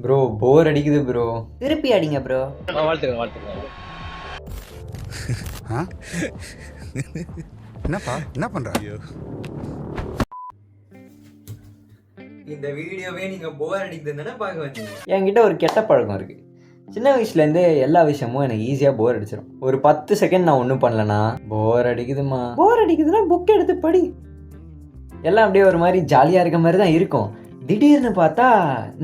Bro போர் அடிக்குது bro. திருப்பி அடிங்க ப்ரோ. வாழ்த்துக்கிறேன். என்னப்பா என்ன பண்ற? இந்த வீடியோவே நீங்க போர் அடிக்குதுன்னு தானே பார்க்க வந்தீங்க. என்கிட்ட ஒரு கெட்ட பழக்கம் இருக்கு. சின்ன வயசுலேருந்தே எல்லா விஷயமும் எனக்கு ஈஸியாக போர் அடிச்சிடும். ஒரு 10 செகண்ட் நான் ஒன்றும் பண்ணலன்னா போர் அடிக்குதுமா, போர் அடிக்குதுன்னா புக் எடுத்து படி. எல்லாம் அப்படியே ஒரு மாதிரி ஜாலியாக இருக்க மாதிரி தான் இருக்கும். திடீர்னு பார்த்தா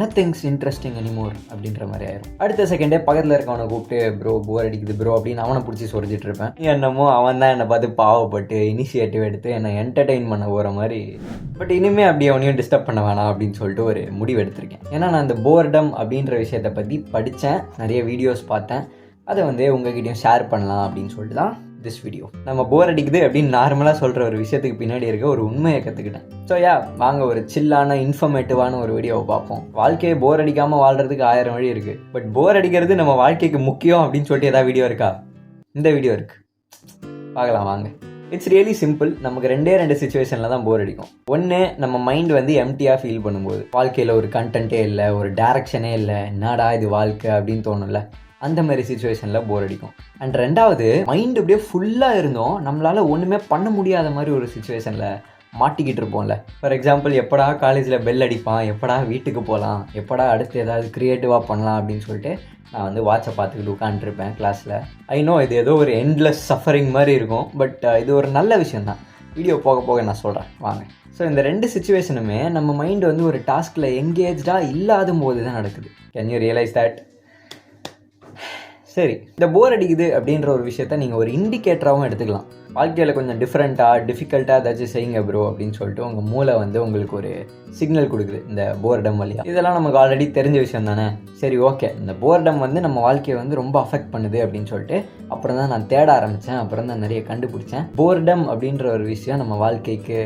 நத்திங்ஸ் இன்ட்ரெஸ்டிங் எனிமோர் அப்படின்ற மாதிரி ஆயிரும். அடுத்த செகண்டே பக்கத்தில் இருக்கவனை கூப்பிட்டு ப்ரோ போர் அடிக்குது ப்ரோ அப்படின்னு அவனை பிடிச்சி சொரிஞ்சிட்டு இருப்பேன். என்னமோ அவன் தான் என்னை பார்த்து பாவப்பட்டு இனிஷியேட்டிவ் எடுத்து என்னை என்டர்டெயின் பண்ண போகிற மாதிரி. பட் இனிமேல் அப்படி அவனையும் டிஸ்டர்ப் பண்ண வேணாம் அப்படின்னு சொல்லிட்டு ஒரு முடிவு எடுத்திருக்கேன். ஏன்னா நான் இந்த போர்டம் அப்படின்ற விஷயத்தை பற்றி படித்தேன், நிறைய வீடியோஸ் பார்த்தேன். அதை உங்ககிட்டயும் ஷேர் பண்ணலாம் அப்படின்னு சொல்லிட்டு தான் திஸ் வீடியோ. நம்ம போர் அடிக்குது அப்படின்னு நார்மலாக சொல்கிற ஒரு விஷயத்துக்கு பின்னாடி இருக்க ஒரு உண்மையை கற்றுக்கிட்டேன். ஸோ வாங்க ஒரு சில்லான இன்ஃபர்மேட்டிவான ஒரு வீடியோவை பார்ப்போம். வாழ்க்கையை போர் அடிக்காமல் வாழ்கிறதுக்கு 1000 வழி இருக்குது. பட் போர் அடிக்கிறது நம்ம வாழ்க்கைக்கு முக்கியம் அப்படின்னு சொல்லிட்டு ஏதாவது வீடியோ இருக்கா? இந்த வீடியோ இருக்குது, பார்க்கலாம் வாங்க. It's really simple. நமக்கு 2 சுச்சுவேஷனில் தான் போர் அடிக்கும். ஒன்று, நம்ம மைண்ட் எம்டியாக ஃபீல் பண்ணும்போது, வாழ்க்கையில் ஒரு கண்டென்ட்டே இல்லை, ஒரு டேரக்ஷனே இல்லை, என்னடா இது வாழ்க்கை அப்படின்னு தோணும்ல, அந்த மாதிரி சுச்சுவேஷனில் போர் அடிக்கும். அண்ட் 2வது, மைண்ட் அப்படியே ஃபுல்லாக இருந்தோம் நம்மளால் ஒன்றுமே பண்ண முடியாத மாதிரி ஒரு சுச்சுவேஷனில் மாட்டிக்கிட்டு இருப்போம்ல. ஃபார் எக்ஸாம்பிள், எப்படா காலேஜில் பெல் அடிப்பான், எப்படா வீட்டுக்கு போகலாம், எப்படா அடுத்து ஏதாவது க்ரியேட்டிவாக பண்ணலாம் அப்படின்னு சொல்லிட்டு நான் வாட்சை பார்த்துக்கிட்டு உட்காந்துருப்பேன் கிளாஸில். ஐ நோ இது ஏதோ ஒரு எண்ட்லெஸ் சஃபரிங் மாதிரி இருக்கும், பட் இது ஒரு நல்ல விஷயந்தான். வீடியோ போக போக நான் சொல்கிறேன் வாங்க. ஸோ இந்த 2 சுச்சுவேஷனுமே நம்ம மைண்டு ஒரு டாஸ்கில் எங்கேஜாக இல்லாத போது தான் நடக்குது. Can you realise that? சரி, இந்த போர் அடிக்குது அப்படின்ற ஒரு விஷயத்த நீங்கள் ஒரு இண்டிகேட்டராகவும் எடுத்துக்கலாம். வாழ்க்கையில் கொஞ்சம் டிஃபிகல்ட்டாக ஏதாச்சும் செய்யுங்க ப்ரோ அப்படின்னு சொல்லிட்டு உங்கள் மூளை உங்களுக்கு ஒரு சிக்னல் கொடுக்குது இந்த போர்டம் வழியாக. இதெல்லாம் நமக்கு ஆல்ரெடி தெரிஞ்ச விஷயம் தானே. சரி ஓகே, இந்த போர்டம் நம்ம வாழ்க்கையை ரொம்ப அஃபெக்ட் பண்ணுது அப்படின்னு சொல்லிட்டு அப்புறம் தான் நான் தேட ஆரம்பித்தேன். அப்புறம் தான் நிறைய கண்டுபிடிச்சேன். போர்டம் அப்படின்ற ஒரு விஷயம் நம்ம வாழ்க்கைக்கு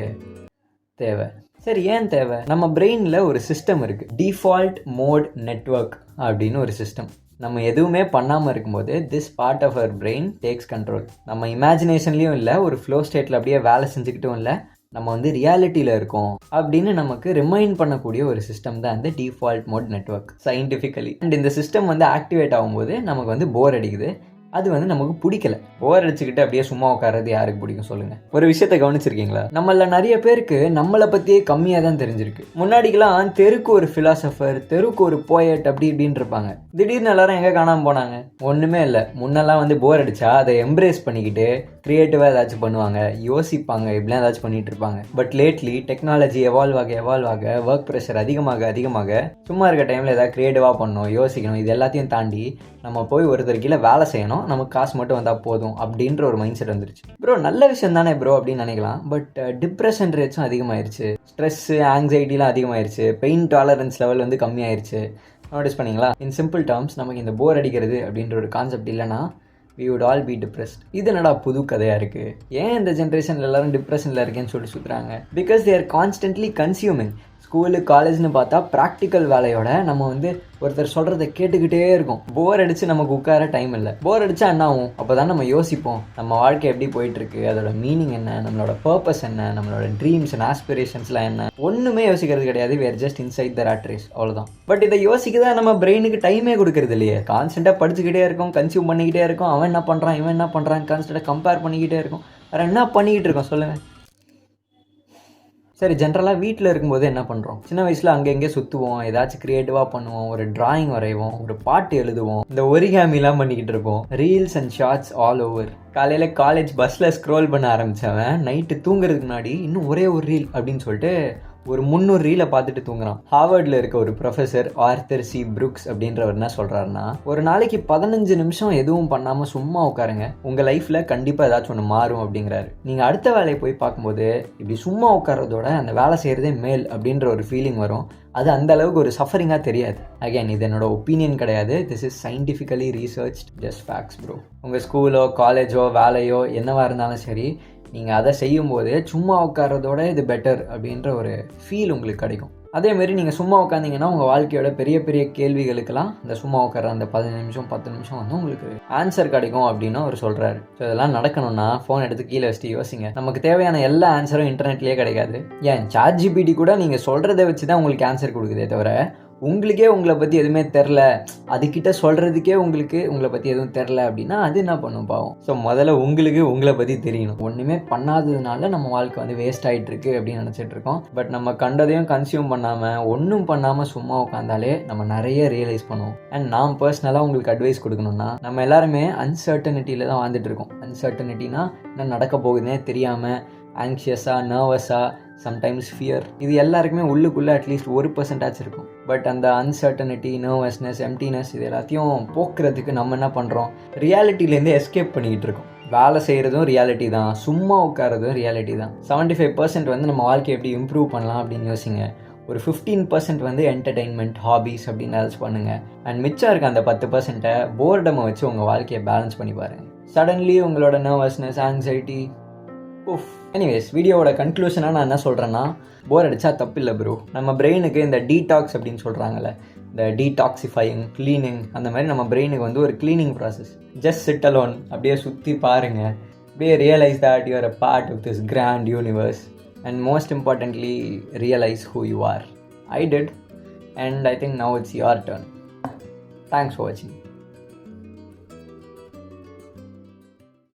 தேவை. சரி, ஏன் தேவை? நம்ம பிரெயினில் ஒரு சிஸ்டம் இருக்குது, டிஃபால்ட் மோட் நெட்வொர்க் அப்படின்னு ஒரு சிஸ்டம். நம்ம எதுவுமே பண்ணாமல் இருக்கும்போது this part of our brain takes control. நம்ம இமேஜினேஷன்லேயும் இல்லை, ஒரு ஃப்ளோ ஸ்டேட்டில் அப்படியே வேலை செஞ்சுக்கிட்டும் இல்லை, நம்ம ரியாலிட்டியில் இருக்கோம் அப்படின்னு நமக்கு ரிமைண்ட் பண்ணக்கூடிய ஒரு சிஸ்டம் தான் இந்த default mode network scientifically. And இந்த சிஸ்டம் ஆக்டிவேட் ஆகும்போது நமக்கு போர் அடிக்குது. அது நமக்கு பிடிக்கல. போர் அடிச்சுக்கிட்டு அப்படியே சும்மா உட்கார்றது யாருக்கு பிடிக்கும் சொல்லுங்கள்? ஒரு விஷயத்தை கவனிச்சிருக்கீங்களா? நம்மள நிறைய பேருக்கு நம்மளை பற்றியே கம்மியாக தான் தெரிஞ்சிருக்கு. முன்னாடிக்கெல்லாம் தெருக்கு ஒரு ஃபிலாசபர், தெருக்கு ஒரு போயட் அப்படி இப்படின்னு இருப்பாங்க. திடீர்னு எல்லாரும் எங்கே காணாமல் போனாங்க? ஒன்றுமே இல்லை. முன்னெல்லாம் போர் அடித்தா அதை எம்ப்ரேஸ் பண்ணிக்கிட்டு க்ரியேட்டிவாக ஏதாச்சும் பண்ணுவாங்க, யோசிப்பாங்க, இப்படிலாம் ஏதாச்சும் பண்ணிகிட்டு இருப்பாங்க. பட் லேட்லி டெக்னாலஜி எவால்வ் ஆக ஒர்க் ப்ரெஷர் அதிகமாக சும்மா இருக்க டைமில் ஏதாவது க்ரியேட்டிவாக பண்ணணும், யோசிக்கணும், இது எல்லாத்தையும் தாண்டி நம்ம போய் ஒருத்தர் கீழே வேலை செய்யணும், நமக்கு காசு மட்டும் வந்தால் போதும் அப்படின்ற ஒரு மைண்ட் செட் வந்துருச்சு. ப்ரோ நல்ல விஷயம் தானே ப்ரோ அப்படின்னு நினைக்கலாம். பட் டிப்ரெஷன் ரேட்ஸும் அதிகமாகிருச்சு, ஸ்ட்ரெஸ்ஸு ஆங்ஸைட்டிலாம் அதிகமாகிருச்சு, பெயின் டாலரன்ஸ் லெவல் கம்மியாயிருச்சு. நோட்டீஸ் பண்ணிங்களா? இன் சிம்பிள் டேர்ம்ஸ், நமக்கு இந்த போர் அடிக்கிறது அப்படின்ற ஒரு கான்செப்ட் இல்லைன்னா we would all be depressed. இது என்னடா புது கதையாக இருக்குது? ஏன் இந்த ஜென்ரேஷனில் எல்லோரும் டிப்ரெஷனில் இருக்கேன்னு சொல்லி சுற்றுறாங்க? Because they are constantly consuming. School காலேஜ்னு பார்த்தா ப்ராக்டிக்கல் வேலையோட நம்ம ஒருத்தர் சொல்கிறத கேட்டுக்கிட்டே இருக்கும். போர் அடித்து நமக்கு உட்கார டைம் இல்லை. போர் அடித்தா என்ன ஆகும்? அப்போ தான் நம்ம யோசிப்போம், நம்ம வாழ்க்கை எப்படி போயிட்டுருக்கு, அதோட மீனிங் என்ன, நம்மளோட பர்பஸ் என்ன, நம்மளோட ட்ரீம்ஸ் அண்ட் ஆஸ்பிரேஷன்ஸ்லாம் என்ன, ஒன்றுமே யோசிக்கிறது கிடையாது. we are just inside the rat race, அவ்வளோதான். பட் இதை யோசிக்க தான் நம்ம பிரெயினுக்கு டைமே கொடுக்கறது இல்லையே. கான்ஸ்டண்ட்டாக படிச்சுக்கிட்டே இருக்கும், கன்சியூம் பண்ணிக்கிட்டே இருக்கும். அவன் என்ன பண்ணுறான், இவன் என்ன பண்ணுறான், கான்ஸ்டண்ட்டாக கம்பேர் பண்ணிக்கிட்டே இருக்கும். வேறு என்ன பண்ணிக்கிட்டு இருக்கோம் சொல்லுங்கள்? சரி, ஜென்ரலாக வீட்டில் இருக்கும்போது என்ன பண்ணுறோம்? சின்ன வயசில் அங்கங்கே சுற்றுவோம், ஏதாச்சும் க்ரியேட்டிவாக பண்ணுவோம், ஒரு டிராயிங் வரைவோம், ஒரு பாட்டு எழுதுவோம், இந்த ஒரிகாமிலாம் பண்ணிக்கிட்டு இருப்போம். Reels and shorts all over. காலையில் காலேஜ் பஸ்ஸில் ஸ்க்ரோல் பண்ண ஆரம்பித்தவன் நைட்டு தூங்குறதுக்கு முன்னாடி இன்னும் ஒரே ஒரு ரீல் அப்படின்னு சொல்லிட்டு ஒரு 300 ரீலை பார்த்துட்டு தூங்குறான். ஹார்வர்டில் இருக்க ஒரு ப்ரொஃபஸர் ஆர்தர் சி புரூக்ஸ் அப்படின்றவர் என்ன சொல்கிறாருன்னா, ஒரு நாளைக்கு 15 நிமிஷம் எதுவும் பண்ணாமல் சும்மா உட்காருங்க, உங்கள் லைஃப்பில் கண்டிப்பாக ஏதாச்சும் ஒன்று மாறும் அப்படிங்கிறாரு. நீங்கள் அடுத்த வேலையை போய் பார்க்கும்போது இப்படி சும்மா உட்காரதோட அந்த வேலை செய்கிறதே மேல் அப்படின்ற ஒரு ஃபீலிங் வரும். அது அந்த அளவுக்கு ஒரு சஃபரிங்காக தெரியாது. அகேன், இது என்னோட ஒப்பீனியன் கிடையாது. This is scientifically research, just facts bro. உங்கள் ஸ்கூலோ காலேஜோ வேலையோ என்னவாக இருந்தாலும் சரி, நீங்கள் அதை செய்யும்போது சும்மா உட்கார்றதோட இது பெட்டர் அப்படின்ற ஒரு ஃபீல் உங்களுக்கு கிடைக்கும். அதேமாரி நீங்கள் சும்மா உட்காந்திங்கன்னா உங்கள் வாழ்க்கையோட பெரிய பெரிய கேள்விகளுக்கெல்லாம் இந்த சும்மா உட்கார அந்த 15 நிமிஷம் 10 நிமிஷம் உங்களுக்கு ஆன்சர் கிடைக்கும் அப்படின்னு அவர் சொல்கிறாரு. ஸோ இதெல்லாம் நடக்கணும்னா ஃபோன் எடுத்து கீழே வச்சுட்டு யோசிங்க. நமக்கு தேவையான எல்லா ஆன்சரும் இன்டர்நெட்லேயே கிடைக்காது. ஏன் ChatGPT கூட நீங்கள் சொல்கிறத வச்சு தான் உங்களுக்கு ஆன்சர் கொடுக்குதே தவிர உங்களுக்கே உங்களை பற்றி எதுவுமே தெரில, அதுக்கிட்ட சொல்கிறதுக்கே உங்களை பற்றி எதுவும் தெரில அப்படின்னா அது என்ன பண்ணும் பாவம். ஸோ முதல்ல உங்களுக்கு உங்களை பற்றி தெரியணும். ஒன்றுமே பண்ணாததுனால நம்ம வாழ்க்கை வந்து வேஸ்ட் ஆகிட்டுருக்கு அப்படின்னு நினச்சிட்டு இருக்கோம். பட் நம்ம கண்டதையும் கன்சியூம் பண்ணாமல் ஒன்றும் பண்ணாமல் சும்மா உட்காந்தாலே நம்ம நிறைய ரியலைஸ் பண்ணுவோம். அண்ட் நான் பர்சனலாக உங்களுக்கு அட்வைஸ் கொடுக்கணும்னா, நம்ம எல்லாருமே அன்சர்டனிட்டியில் தான் வாழ்ந்துட்டு இருக்கோம். அன்சர்டனிட்டினா என்ன நடக்க போகுதுன்னே தெரியாமல் ஆங்ஷியஸாக, நர்வஸாக, சம்டைம்ஸ் ஃபியர், இது எல்லாருக்குமே உள்ளுக்குள்ளே அட்லீஸ்ட் 1% இருக்கும். பட் அந்த அன்சர்டனிட்டி, நர்வஸ்னஸ், எம்டினஸ் இது எல்லாத்தையும் போக்குறதுக்கு நம்ம என்ன பண்ணுறோம், ரியாலிட்டிலேருந்து எஸ்கேப் பண்ணிக்கிட்டு இருக்கோம். வேலை செய்கிறதும் ரியாலிட்டி தான், சும்மா உட்காரதும் ரியாலிட்டி தான். 75% வந்து நம்ம வாழ்க்கையை எப்படி இம்ப்ரூவ் பண்ணலாம் அப்படின்னு யோசிங்க. ஒரு 15% வந்து என்டர்டெயின்மெண்ட், ஹாபீஸ் அப்படின்னு எல்ஸ் பண்ணுங்கள். அண்ட் மிச்சம் இருக்க அந்த 10% போர்டமை வச்சு உங்கள் வாழ்க்கையை பேலன்ஸ் பண்ணி பாருங்கள். சடன்லி உங்களோட நர்வஸ்னஸ், ஆங்ஸைட்டி எனிவேஸ், வீடியோவோட கன்க்ளூஷனாக நான் என்ன சொல்கிறேன்னா, போர் அடித்தா தப்பு இல்லை ப்ரோ. நம்ம பிரெயினுக்கு இந்த டீடாக்ஸ் அப்படின்னு சொல்கிறாங்கல்ல, இந்த டீடாக்சிஃபையிங், க்ளீனிங், அந்த மாதிரி நம்ம பிரெயினுக்கு வந்து ஒரு cleaning process. Just sit alone, அப்படியே சுற்றி பாருங்கள், அப்படியே realise that you are a part of this grand universe and most importantly realise who you are. I did, and I think now it's your turn. Thanks for watching.